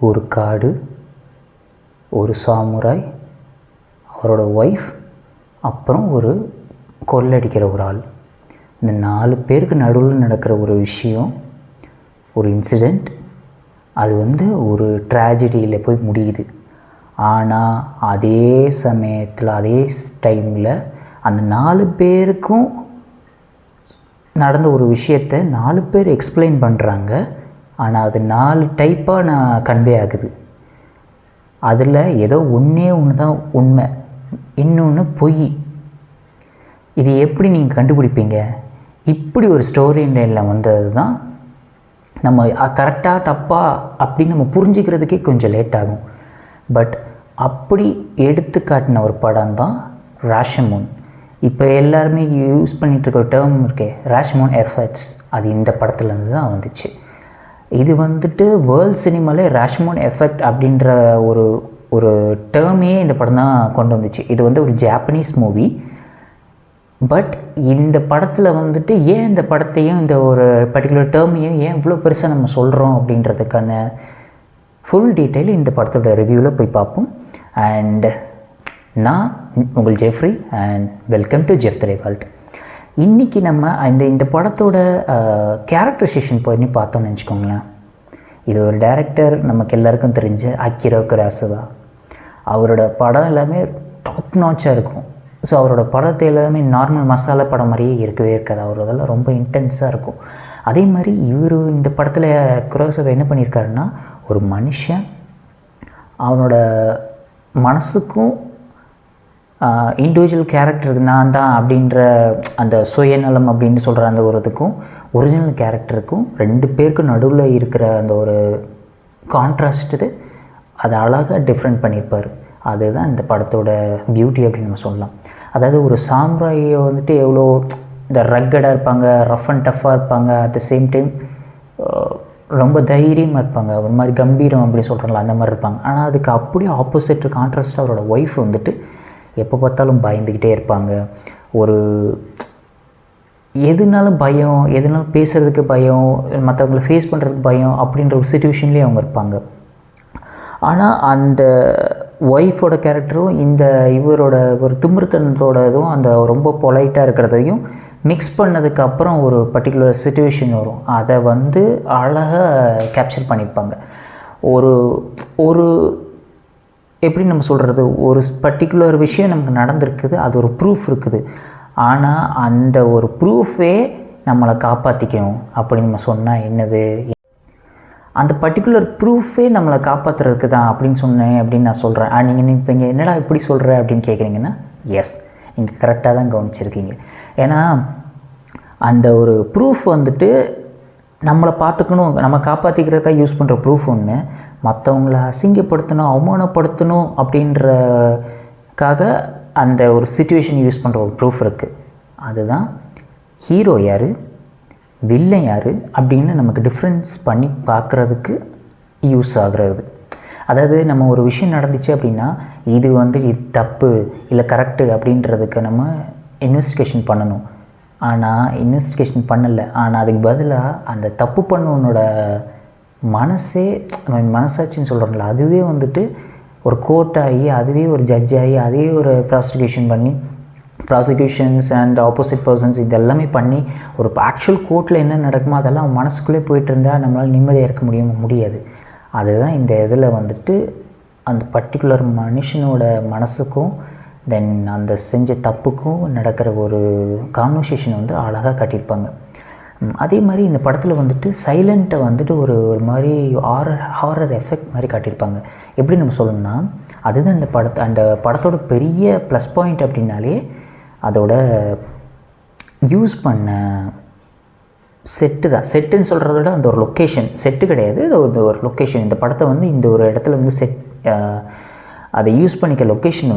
ஒரு காடு, ஒரு சாமுராய், அவரோட ஒய்ஃப், அப்புறம் ஒரு கொள்ளடிக்கிற ஒரு ஆள். இந்த 4 பேருக்கு நடுவில் நடக்கிற ஒரு விஷயம், ஒரு இன்சிடெண்ட், அது ஒரு ட்ராஜடியில் போய் முடியுது. ஆனால் அதே சமயத்தில் அதே டைமில் அந்த 4 பேருக்கும் நடந்த ஒரு விஷயத்தை 4 பேர் எக்ஸ்பிளைன் பண்ணுறாங்க. ஆனால் அது 4 டைப்பாக கன்வே ஆகுது. அதில் ஏதோ ஒன்று தான் உண்மை, இன்னொன்று பொய். இது எப்படி நீங்கள் கண்டுபிடிப்பீங்க? இப்படி ஒரு ஸ்டோரி லைனில் வந்தது தான் நம்ம கரெக்டாக தப்பாக அப்படின்னு நம்ம புரிஞ்சிக்கிறதுக்கே கொஞ்சம் லேட் ஆகும். பட் அப்படி எடுத்து காட்டின ஒரு படம் தான் ராஷமோன். இப்போ எல்லாருமே யூஸ் பண்ணிகிட்ருக்க ஒரு டேர்ம் இருக்கே, ராஷமோன் எஃபெக்ட்ஸ், அது இந்த படத்துலேருந்து தான் வந்துச்சு. இது வேர்ல்ட் சினிமாவில் ராஷமோன் எஃபெக்ட் அப்படின்ற ஒரு டேர்மையே இந்த படம் தான் கொண்டு வந்துச்சு. இது ஒரு ஜாப்பனீஸ் மூவி. பட் இந்த படத்தில் ஏன் இந்த படத்தையும் இந்த ஒரு பர்டிகுலர் டேர்மையும் ஏன் இவ்வளோ பெருசாக நம்ம சொல்கிறோம் அப்படின்றதுக்கான ஃபுல் டீட்டெயில் இந்த படத்தோட ரிவ்யூவில் போய் பார்ப்போம். அண்ட் நான் உங்கள் Jeffrey and welcome to Jeff திரைவால்ட். இன்றைக்கி நம்ம இந்த படத்தோட கேரக்டரைசேஷன் பண்ணி பார்த்தோம்னு வச்சுக்கோங்களேன். இது ஒரு டைரக்டர், நமக்கு எல்லாருக்கும் தெரிஞ்ச அகிரா குரோசவா. அவரோட படம் எல்லாமே டாப் நாச்சாக இருக்கும். ஸோ அவரோட படத்தை எல்லாமே நார்மல் மசாலா படம் மாதிரியே இருக்கவே இருக்காது. அவரோடதெல்லாம் ரொம்ப இன்டென்ஸாக இருக்கும். அதே மாதிரி இந்த படத்தில் குரோசவா என்ன பண்ணியிருக்காருன்னா, ஒரு மனுஷன் அவனோட மனசுக்கும் இண்டிவிஜுவல் கேரக்டருக்கு நான் தான் அப்படின்ற அந்த சுயநலம் அப்படின்னு சொல்கிற அந்த ஒரு இதுக்கும் ஒரிஜினல் கேரக்டருக்கும் 2 பேருக்கும் நடுவில் இருக்கிற அந்த ஒரு கான்ட்ராஸ்ட்டு அதை அழகாக டிஃப்ரெண்ட் பண்ணியிருப்பார். அதுதான் இந்த படத்தோட பியூட்டி அப்படின்னு நம்ம சொல்லலாம். அதாவது ஒரு சாம்ராயை எவ்வளோ இந்த ரக்கடாக இருப்பாங்க, ரஃப் அண்ட் டஃப்பாக இருப்பாங்க, அட் த சேம் டைம் ரொம்ப தைரியமாக இருப்பாங்க, ஒரு மாதிரி கம்பீரம் அப்படி சொல்கிறாங்களா அந்த மாதிரி இருப்பாங்க. ஆனால் அதுக்கு அப்படியே ஆப்போசிட் கான்ட்ராஸ்ட்டாக அவரோட ஒய்ஃப் எப்போ பார்த்தாலும் பயந்துக்கிட்டே இருப்பாங்க. ஒரு எதுனாலும் பயம், எதுனாலும் பேசுகிறதுக்கு பயம், மற்றவங்களை ஃபேஸ் பண்ணுறதுக்கு பயம் அப்படின்ற ஒரு சிச்சுவேஷன்லேயே அவங்க இருப்பாங்க. ஆனால் அந்த ஒய்ஃபோட கேரக்டரும் இவரோட ஒரு திமிர்த்தனத்தோட இதுவும் அந்த ரொம்ப பொலைட்டாக இருக்கிறதையும் மிக்ஸ் பண்ணதுக்கப்புறம் ஒரு பர்டிகுலர் சிச்சுவேஷன் வரும். அதை அழகாக கேப்சர் பண்ணியிருப்பாங்க. ஒரு எப்படி நம்ம சொல்கிறது, ஒரு பர்டிகுலர் விஷயம் நமக்கு நடந்திருக்குது, அது ஒரு ப்ரூஃப் இருக்குது. ஆனால் அந்த ஒரு ப்ரூஃபே நம்மளை காப்பாற்றிக்கணும் அப்படின்னு நம்ம சொன்னால் என்னது, அந்த பர்டிகுலர் ப்ரூஃபே நம்மளை காப்பாற்றுறதுக்கு தான் அப்படின்னு சொன்னேன் அப்படின்னு நான் சொல்கிறேன். நீங்கள் இப்போ இங்கே என்னடா இப்படி சொல்கிற அப்படின்னு கேட்குறீங்கன்னா, எஸ், நீங்கள் கரெக்டாக தான் கவனிச்சிருக்கீங்க. ஏன்னா அந்த ஒரு ப்ரூஃப் நம்மளை பார்த்துக்கணும், நம்ம காப்பாற்றிக்கிறதுக்காக யூஸ் பண்ணுற ப்ரூஃப் ஒன்று, மற்றவங்கள அசிங்கப்படுத்தணும், அவமானப்படுத்தணும் அப்படின்றக்காக அந்த ஒரு சிச்சுவேஷன் யூஸ் பண்ணுற ஒரு ப்ரூஃப் இருக்குது. அதுதான் ஹீரோ யார், வில்லன் யார் அப்படின்னு நமக்கு டிஃப்ரென்ஸ் பண்ணி பார்க்குறதுக்கு யூஸ் ஆகுறது. அதாவது நம்ம ஒரு விஷயம் நடந்துச்சு அப்படின்னா இது இது தப்பு இல்லை கரெக்டு அப்படின்றதுக்கு நம்ம இன்வெஸ்டிகேஷன் பண்ணணும். ஆனால் இன்வெஸ்டிகேஷன் பண்ணலை. ஆனால் அதுக்கு பதிலாக அந்த தப்பு பண்ணவனோட மனசே, மனசாட்சின்னு சொல்கிறாங்களா, அதுவே ஒரு கோர்ட் ஆகி, அதுவே ஒரு ஜட்ஜ் ஆகி, அதே ஒரு ப்ராசிக்யூஷன் பண்ணி, ப்ராசிக்யூஷன்ஸ் அண்ட் ஆப்போசிட் பர்சன்ஸ் இதெல்லாமே பண்ணி ஒரு ஆக்சுவல் கோர்ட்டில் என்ன நடக்குமோ அதெல்லாம் அவன் மனசுக்குள்ளே போயிட்டு இருந்தால் நம்மளால் நிம்மதியாக இருக்க முடியாது. அதுதான் இந்த இதில் அந்த பர்டிகுலர் மனுஷனோட மனசுக்கும் தென் அந்த செஞ்ச தப்புக்கும் நடக்கிற ஒரு கான்வர்சேஷன் அழகாக காட்டியிருப்பாங்க. அதே மாதிரி இந்த படத்தில் சைலண்ட்டை ஒரு மாதிரி ஹாரர் எஃபெக்ட் மாதிரி காட்டியிருப்பாங்க. எப்படி நம்ம சொல்லணும்னா, அதுதான் அந்த படத்தோட பெரிய ப்ளஸ் பாயிண்ட் அப்படின்னாலே அதோட யூஸ் பண்ண செட்டு தான். செட்டுன்னு சொல்கிறத விட அந்த ஒரு லொக்கேஷன், செட்டு கிடையாது, அது ஒரு லொக்கேஷன். இந்த படத்தை இந்த ஒரு இடத்துல செட் அதை யூஸ் பண்ணிக்க லொக்கேஷன்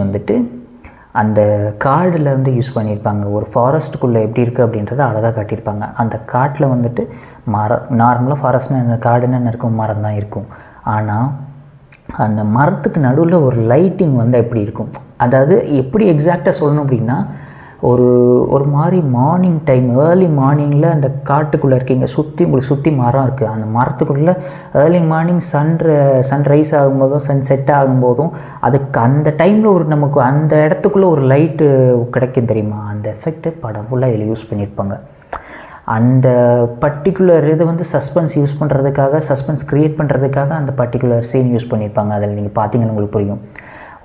அந்த காடில் யூஸ் பண்ணியிருப்பாங்க. ஒரு ஃபாரஸ்ட்டுக்குள்ளே எப்படி இருக்குது அப்படின்றத அழகாக காட்டியிருப்பாங்க. அந்த காட்டில் நார்மலாக ஃபாரஸ்ட்னா என்ன, காடுன்னு என்ன இருக்கும், மரம் தான் இருக்கும். ஆனால் அந்த மரத்துக்கு நடுவில் ஒரு லைட்டிங் எப்படி இருக்கும், அதாவது எப்படி எக்ஸாக்டாக சொல்லணும் அப்படின்னா, ஒரு ஒரு மாதிரி மார்னிங் டைம், ஏர்லி மார்னிங்கில் அந்த காட்டுக்குள்ளே இருக்கீங்க, உங்களுக்கு சுற்றி மரம் இருக்குது. அந்த மரத்துக்குள்ளே ஏர்லி மார்னிங் சன்ரைஸ் ஆகும்போதும் சன் செட் ஆகும்போதும் அதுக்கு அந்த டைமில் ஒரு நமக்கு அந்த இடத்துக்குள்ளே ஒரு லைட்டு கிடைக்கும் தெரியுமா, அந்த எஃபெக்ட்டு படம் ஃபுல்லாக இதில் யூஸ் பண்ணியிருப்பாங்க. அந்த பர்டிகுலர் இது வந்து சஸ்பென்ஸ் யூஸ் பண்ணுறதுக்காக, சஸ்பென்ஸ் க்ரியேட் பண்ணுறதுக்காக அந்த பர்டிகுலர் சீன் யூஸ் பண்ணியிருப்பாங்க. அதில் நீங்கள் பார்த்தீங்கன்னு உங்களுக்கு புரியும்.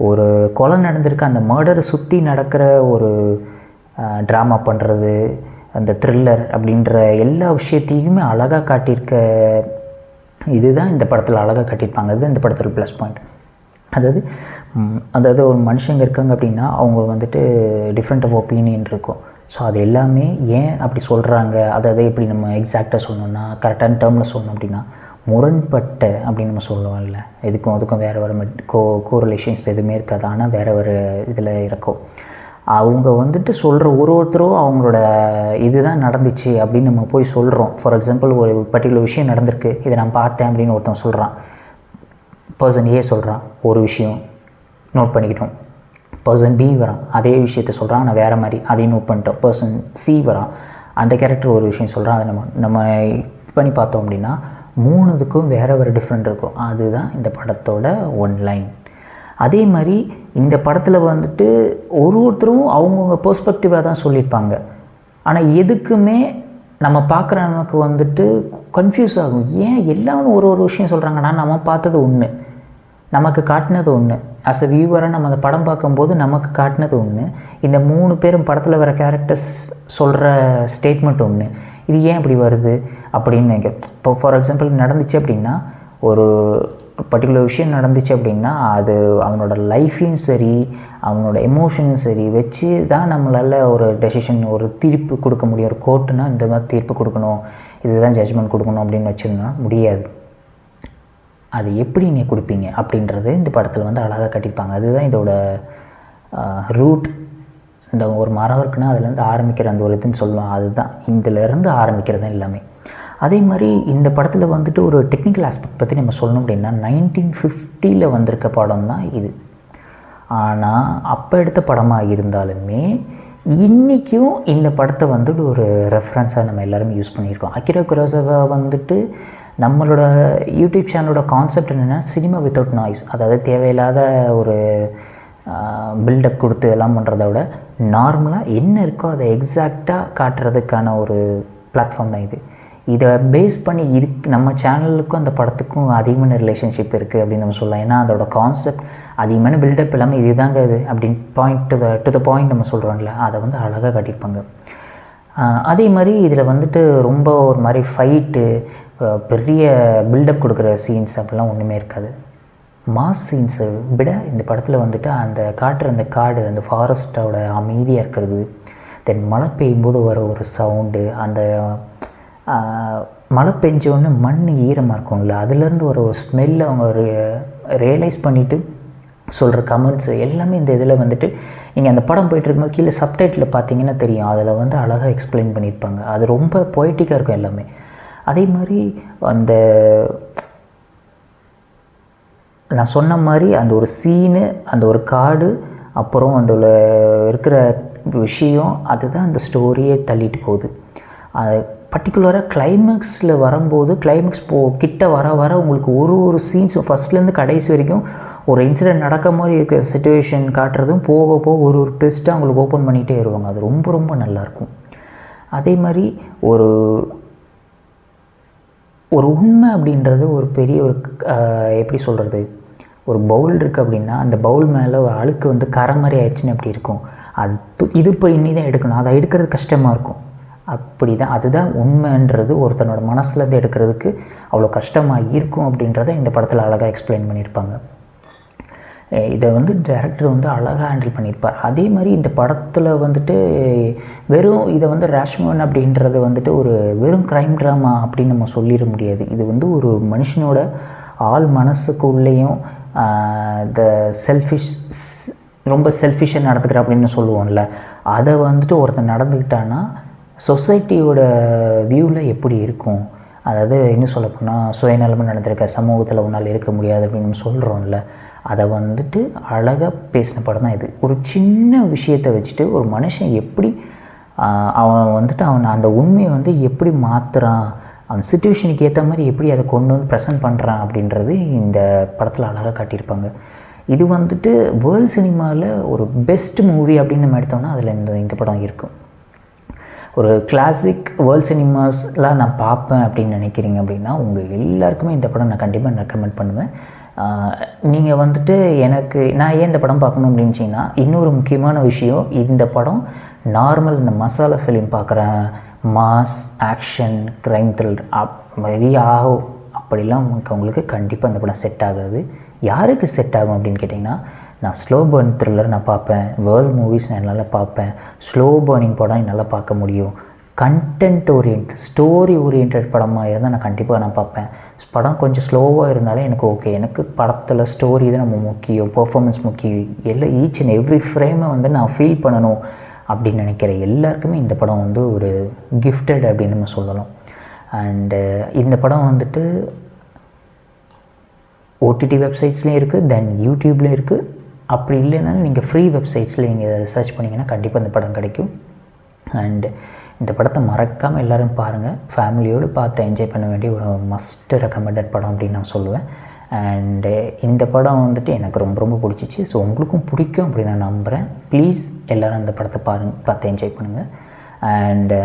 ஒரு கொலை நடந்திருக்கு, அந்த மர்டரை சுற்றி நடக்கிற ஒரு ட்ராமா பண்ணுறது, அந்த த்ரில்லர் அப்படின்ற எல்லா விஷயத்தையுமே அழகாக காட்டியிருக்க இதுதான் இந்த படத்தில் அழகாக காட்டியிருப்பாங்க. அதுதான் இந்த படத்தில் ப்ளஸ் பாயிண்ட். அதாவது ஒரு மனுஷங்க இருக்காங்க அப்படின்னா அவங்க வந்துட்டு டிஃப்ரெண்ட் ஆஃப் ஒப்பீனியன் இருக்கும். ஸோ அது எல்லாமே ஏன் அப்படி சொல்கிறாங்க, அதாவது எப்படி நம்ம எக்ஸாக்டாக சொல்லணும்னா கரெக்டான டேர்மில் சொல்லணும் அப்படின்னா முரண்பட்ட அப்படின்னு நம்ம சொல்லுவோம்ல, இதுக்கும் அதுக்கும் வேறு கோரிலேஷன்ஸ் எதுவுமே இருக்காது, ஆனால் வேறு இதில் இருக்கும். அவங்க வந்துட்டு சொல்கிற ஒருத்தரும் அவங்களோட இதுதான் நடந்துச்சு அப்படின்னு நம்ம போய் சொல்கிறோம். ஃபார் எக்ஸாம்பிள் ஒரு பர்டிகுலர் விஷயம் நடந்திருக்கு, இதை நான் பார்த்தேன் அப்படின்னு ஒருத்தன் சொல்கிறான். பர்சன் ஏ சொல்கிறான் ஒரு விஷயம், நோட் பண்ணிக்கிட்டோம். பர்சன் பி வரான், அதே விஷயத்த சொல்கிறான், ஆனால் வேறு மாதிரி, அதையும் நோட் பண்ணிட்டோம். பர்சன் சி வரான், அந்த கேரக்டர் ஒரு விஷயம் சொல்கிறான், அதை நம்ம இது பண்ணி பார்த்தோம் அப்படின்னா மூணுத்துக்கும் வேறு டிஃப்ரெண்ட் இருக்கும். அதுதான் இந்த படத்தோட ஒன்லைன். அதே மாதிரி இந்த படத்தில் வந்துட்டு ஒருத்தரும் அவங்கவுங்க பெர்ஸ்பெக்டிவாக தான் சொல்லியிருப்பாங்க. ஆனால் எதுக்குமே நம்ம பார்க்குற நமக்கு வந்துட்டு கன்ஃபியூஸ் ஆகும். ஏன் எல்லாரும் ஒரு விஷயம் சொல்கிறாங்கன்னா நம்ம பார்த்தது ஒன்று, நமக்கு காட்டினது ஒன்று, ஆஸ் அ வியூவராக நம்ம அந்த படம் பார்க்கும்போது நமக்கு காட்டினது ஒன்று, இந்த 3 பேரும் படத்தில் வர கேரக்டர்ஸ் சொல்கிற ஸ்டேட்மெண்ட் ஒன்று. இது ஏன் இப்படி வருது அப்படின்னு நினைக்கிறேன். இப்போ ஃபார் எக்ஸாம்பிள் நடந்துச்சு அப்படின்னா, ஒரு பர்டிகுலர் விஷயம் நடந்துச்சு அப்படின்னா அது அவனோட லைஃப்பையும் சரி அவனோட எமோஷனும் சரி வச்சு தான் நம்மளால் ஒரு டெசிஷன், ஒரு தீர்ப்பு கொடுக்க முடியும். ஒரு கோர்ட்டுனா இந்த மாதிரி தீர்ப்பு கொடுக்கணும், இதுதான் ஜட்ஜ்மெண்ட் கொடுக்கணும் அப்படின்னு வச்சுருந்தா முடியாது. அது எப்படி நீங்கள் கொடுப்பீங்க அப்படின்றது இந்த படத்தில் வந்து அழகாக கட்டியிருப்பாங்க. அதுதான் இதோட ரூட். இந்த ஒரு மரம் இருக்குன்னா அதுலேருந்து ஆரம்பிக்கிற அந்த ஒரு இதுன்னு சொல்லுவோம், அதுதான் இதிலேருந்து ஆரம்பிக்கிறது தான் எல்லாமே. அதே மாதிரி இந்த படத்தில் வந்துட்டு ஒரு டெக்னிக்கல் ஆஸ்பெக்ட் பற்றி நம்ம சொல்லணும் அப்படின்னா 1950 வந்திருக்க படம் தான் இது. ஆனால் அப்போ எடுத்த படமாக இருந்தாலுமே இன்றைக்கும் இந்த படத்தை வந்துட்டு ஒரு ரெஃபரன்ஸாக நம்ம எல்லாருமே யூஸ் பண்ணியிருக்கோம். அகிரா குரோசாவா வந்துட்டு நம்மளோட யூடியூப் சேனலோட கான்செப்ட் என்னென்னா சினிமா வித்தவுட் நாய்ஸ், அதாவது தேவையில்லாத ஒரு பில்டப் கொடுத்து எல்லாம் பண்ணுறத விட நார்மலாக என்ன இருக்கோ அதை எக்ஸாக்டாக காட்டுறதுக்கான ஒரு பிளாட்ஃபார்ம் தான் இது. இதை பேஸ் பண்ணி நம்ம சேனலுக்கும் அந்த படத்துக்கும் அதிகமான ரிலேஷன்ஷிப் இருக்குது அப்படின்னு நம்ம சொல்லலாம். ஏன்னா அதோட கான்செப்ட் அதிகமான பில்டப் எல்லாமே இதுதாங்க இது அப்படின்னு பாயிண்ட் டு த பாயிண்ட் நம்ம சொல்கிறோம்ல, அதை வந்து அழகாக காட்டியிருப்பாங்க. அதே மாதிரி இதில் வந்துட்டு ரொம்ப ஒரு மாதிரி ஃபைட்டு, பெரிய பில்டப் கொடுக்குற சீன்ஸ் அப்படிலாம் ஒன்றுமே இருக்காது. மாஸ் சீன்ஸை விட இந்த படத்தில் வந்துட்டு அந்த காட்டுற அந்த காடு, அந்த ஃபாரஸ்ட்டோட அமைதியாக இருக்கிறது, தென் மழை பெய்யும்போது வர ஒரு சவுண்டு, அந்த மழை பெஞ்சோன்னு மண் ஈரமாக இருக்கும்ல, அதுலேருந்து ஒரு ஸ்மெல்லை அவங்க ரியலைஸ் பண்ணிவிட்டு சொல்கிற கமெண்ட்ஸ் எல்லாமே இந்த இதில் வந்துட்டு நீங்கள் அந்த படம் போய்ட்டுருக்கும்போது கீழே சப்டைட்டில் பார்த்தீங்கன்னா தெரியும், அதில் வந்து அழகாக எக்ஸ்பிளைன் பண்ணியிருப்பாங்க. அது ரொம்ப பொய்ட்டிக்காக இருக்கும் எல்லாமே. அதே மாதிரி அந்த நான் சொன்ன மாதிரி அந்த ஒரு சீனு, அந்த ஒரு காடு, அப்புறம் அந்த இருக்கிற விஷயம், அதுதான் அந்த ஸ்டோரியே தள்ளிட்டு போகுது. அது பர்டிகுலராக கிளைமேக்ஸில் வரும்போது, கிளைமேக்ஸ் கிட்ட வர உங்களுக்கு ஒரு சீன்ஸ் ஃபஸ்ட்லேருந்து கடைசி வரைக்கும் ஒரு இன்சிடென்ட் நடக்க மாதிரி இருக்கிற சிச்சுவேஷன் காட்டுறதும் போக ஒரு ட்விஸ்ட்டாக அவங்களுக்கு ஓப்பன் பண்ணிகிட்டே வருவாங்க. அது ரொம்ப ரொம்ப நல்லாயிருக்கும். அதே மாதிரி ஒரு உண்மை அப்படின்றது ஒரு பெரிய ஒரு எப்படி சொல்கிறது, ஒரு பவுல் இருக்குது அப்படின்னா அந்த பவுல் மேலே ஒரு அழுக்கு வந்து கரை மாதிரி ஆயிடுச்சுன்னு அப்படி இருக்கும். அது இது பண்ணி தான் எடுக்கணும், அதை எடுக்கிறது கஷ்டமாக இருக்கும். அப்படி தான், அதுதான் உண்மைன்றது ஒருத்தனோட மனசுலேருந்து எடுக்கிறதுக்கு அவ்வளோ கஷ்டமாக இருக்கும் அப்படின்றத இந்த படத்தில் அழகாக எக்ஸ்பிளைன் பண்ணியிருப்பாங்க. இதை வந்து டைரக்டர் வந்து அழகாக ஹேண்டில் பண்ணியிருப்பார். அதே மாதிரி இந்த படத்தில் வந்துட்டு வெறும் இதை வந்து ராஷ்மோகன் அப்படின்றது வந்துட்டு ஒரு வெறும் க்ரைம் ட்ராமா அப்படின்னு நம்ம சொல்லிட முடியாது. இது வந்து ஒரு மனுஷனோட ஆள் மனசுக்குள்ளேயும் த ரொம்ப செல்ஃபிஷாக நடந்துக்கிற அப்படின்னு சொல்லுவோம்ல, அதை வந்துட்டு ஒருத்தர் நடந்துக்கிட்டான்னா சொசைட்டியோட வியூவில் எப்படி இருக்கும், அதாவது இன்னும் சொல்லப்போனால் சுயநலமாக நடந்திருக்க சமூகத்தில் ஒன்றால் இருக்க முடியாது அப்படின்னு நம்ம சொல்கிறோம்ல, அதை வந்துட்டு அழகாக பேசின படம் தான் இது. ஒரு சின்ன விஷயத்தை வச்சுட்டு ஒரு மனுஷன் எப்படி அவன் வந்துட்டு அவனை அந்த உண்மையை வந்து எப்படி மாற்றுறான், அவன் சுச்சுவேஷனுக்கு ஏற்ற மாதிரி எப்படி அதை கொண்டு வந்து ப்ரெசென்ட் பண்ணுறான் அப்படின்றது இந்த படத்தில் அழகாக காட்டியிருப்பாங்க. இது வந்துட்டு வேர்ல்ட் சினிமாவில் ஒரு பெஸ்ட் மூவி அப்படின்னு நம்ம எடுத்தோம்னா அதில் இந்த படம் இருக்கும். ஒரு கிளாசிக் வேர்ல்ட் சினிமாஸ்லாம் நான் பார்ப்பேன் அப்படின்னு நினைக்கிறீங்க அப்படின்னா உங்கள் எல்லாருக்குமே இந்த படம் நான் கண்டிப்பாக ரெக்கமெண்ட் பண்ணுவேன். நீங்கள் வந்துட்டு நான் ஏன் இந்த படம் பார்க்கணும் அப்படின்ச்சிங்கன்னா, இன்னொரு முக்கியமான விஷயம், இந்த படம் நார்மல் இந்த மசாலா ஃபிலிம் பார்க்குறேன், மாஸ் ஆக்ஷன் க்ரைம் த்ரில்லர் ஆகும் அப்படிலாம் உங்களுக்கு கண்டிப்பாக இந்த படம் செட் ஆகாது. யாருக்கு செட் ஆகும் அப்படின்னு கேட்டிங்கன்னா, நான் ஸ்லோ பர்ன் த்ரில்லர் நான் பார்ப்பேன், வேர்ல்ட் மூவிஸ் நான் என்னால் பார்ப்பேன், ஸ்லோ பர்னிங் படம் என்னால் பார்க்க முடியும், கண்டென்ட் ஸ்டோரி ஓரியன்ட் படமாக இருந்தால் நான் கண்டிப்பாக நான் பார்ப்பேன். படம் கொஞ்சம் ஸ்லோவாக இருந்தாலே எனக்கு ஓகே, எனக்கு படத்தில் ஸ்டோரி தான் நம்ம முக்கியம், பெர்ஃபார்மன்ஸ் முக்கியம், ஈச் அண்ட் எவ்ரி ஃப்ரேமை வந்து நான் ஃபீல் பண்ணணும் அப்படின்னு நினைக்கிற எல்லாருக்குமே இந்த படம் வந்து ஒரு கிஃப்டட் அப்படின்னு நம்ம சொல்லலாம். அண்டு இந்த படம் வந்துட்டு ஓடிடி வெப்சைட்ஸ்லேயும் இருக்குது, தென் யூடியூப்லேயும் இருக்குது. அப்படி இல்லைனாலும் நீங்கள் ஃப்ரீ வெப்சைட்ஸில் நீங்கள் சர்ச் பண்ணிங்கன்னா கண்டிப்பாக இந்த படம் கிடைக்கும். அண்டு இந்த படத்தை மறக்காமல் எல்லோரும் பாருங்கள். ஃபேமிலியோடு பார்த்து என்ஜாய் பண்ண வேண்டிய ஒரு மஸ்ட் ரெக்கமெண்டட் படம் அப்படின்னு நான் சொல்லுவேன். அண்டு இந்த படம் வந்துட்டு எனக்கு ரொம்ப ரொம்ப பிடிச்சிச்சு. ஸோ உங்களுக்கும் பிடிக்கும் அப்படின்னு நான் நம்புகிறேன். ப்ளீஸ் எல்லோரும் அந்த படத்தை பார்த்து என்ஜாய் பண்ணுங்கள். And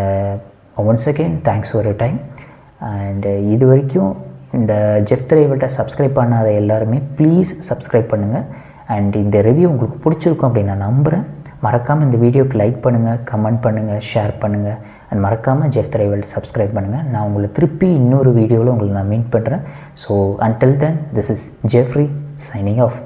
once again thanks for your time. And இது வரைக்கும் இந்த ஜெஃப் திரைவட்டை சப்ஸ்கிரைப் பண்ணாத எல்லாருமே ப்ளீஸ் சப்ஸ்கிரைப் பண்ணுங்கள். அண்ட் இந்த ரிவ்யூ உங்களுக்கு பிடிச்சிருக்கும் அப்படின்னு நான் நம்புகிறேன். மறக்காமல் இந்த வீடியோக்கு லைக் பண்ணுங்கள், கமெண்ட் பண்ணுங்கள், ஷேர் பண்ணுங்கள். அண்ட் மறக்காமல் ஜெஃப் திரைவட்டை சப்ஸ்கிரைப் பண்ணுங்கள். நான் உங்களை திருப்பி இன்னொரு வீடியோவில் உங்களை நான் மீட் பண்ணுறேன். So until then, this is Jeffrey signing off.